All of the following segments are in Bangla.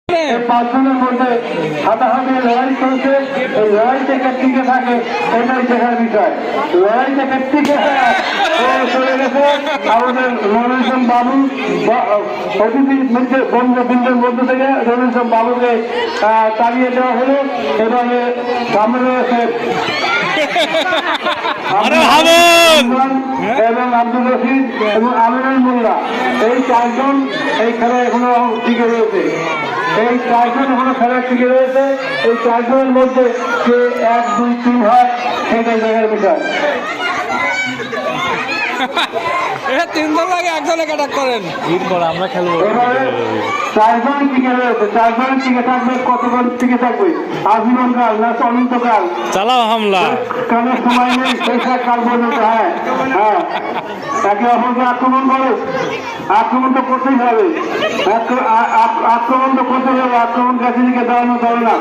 পাঁচজনের মধ্যে হাতাহাতি লড়াই চলছে। এই লড়াই থেকে টিকে থাকে এটাই দেখার বিষয়। লড়াই থেকে টিকে চলে গেছে আমাদের রবীন্দ্র বাবু, অতিথি বন্ধুবৃন্দের মধ্য থেকে রবীন্দ্র বাবুকে তাড়িয়ে দেওয়া হলো। এবারে সামনে রয়েছে এবং আব্দুল রশিদ এবং আমিনুল মোল্লা। এই চারজন এই খেলায় এখনো টিকে রয়েছে। এই চারজন এখনো খেলায় টিকে রয়েছে। এই চারজনের মধ্যে কে 1, 2, 3 হয় সেটাই দেখার বিষয়। তিনজন লাগে একজনে অ্যাটাক করেন, আমরা খেলবো। এবারে চারজন টিকে রয়েছে। চারজন টিকে থাকবে। কতক্ষণ টিকে থাকবে? আজীবনকাল না অনন্তকাল? চালাও হামলা, কালের সময় নেই, সেই কাল পর্যন্ত। হ্যাঁ হ্যাঁ, একে অপরকে আক্রমণ করো। আক্রমণ তো করতেই হবে, আক্রমণ তো করতেই হবে। আক্রমণ গাছিদিকে দাঁড়ানো যাবে না।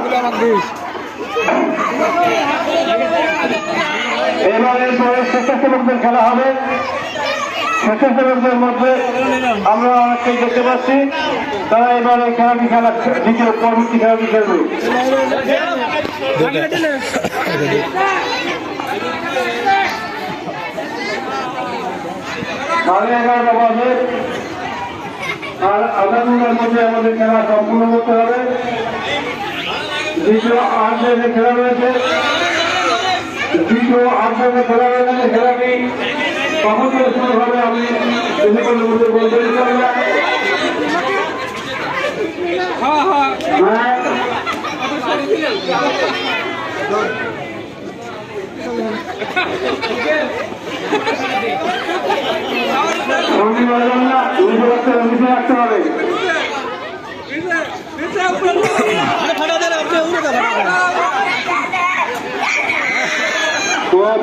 এবার এরপরে স্বেচ্ছাসেবকদের খেলা হবে। স্বেচ্ছাসেবকদের মধ্যে আমরা অনেকটাই দেখতে পাচ্ছি তারা এবার এই খেলাটি দ্বিতীয় পরবর্তী খেলাটি খেলবে। সাড়ে 11টা বাজে, আর আধা ঘন্টার মধ্যে আমাদের খেলা সম্পূর্ণ করতে হবে। দ্বিতীয় আর্ধের খেলা রয়েছে। দ্বিতীয় আর্ধের খেলা রয়েছে। খেলাটি কখন থেকে শুরু হবে আমি বলতে রাখতে হবে।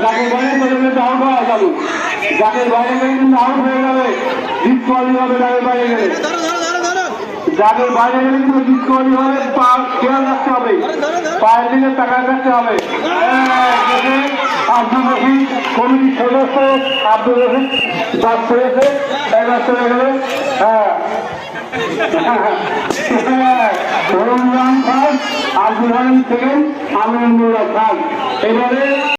যাকে বাইরে চলে গেলে আউট হওয়া যাবে। যাকে বাইরে গেলে কিন্তু আউট হয়ে যাবে, ডিসকোয়ালি হবে। যাকে বাইরে গেলে কিন্তু ডিসকোয়ালি হবে। পা খেয়াল রাখতে হবে, পায়ের দিকে তাকায় রাখতে হবে। আব্দুল রশিদ কমিটির সদস্য আব্দুল রশিদ বাদ করেছে, এবার চলে গেলে। হ্যাঁ রমজান খান, আব্দুল হালিম থেকে আমিনুল মোল্লা খান। এবারে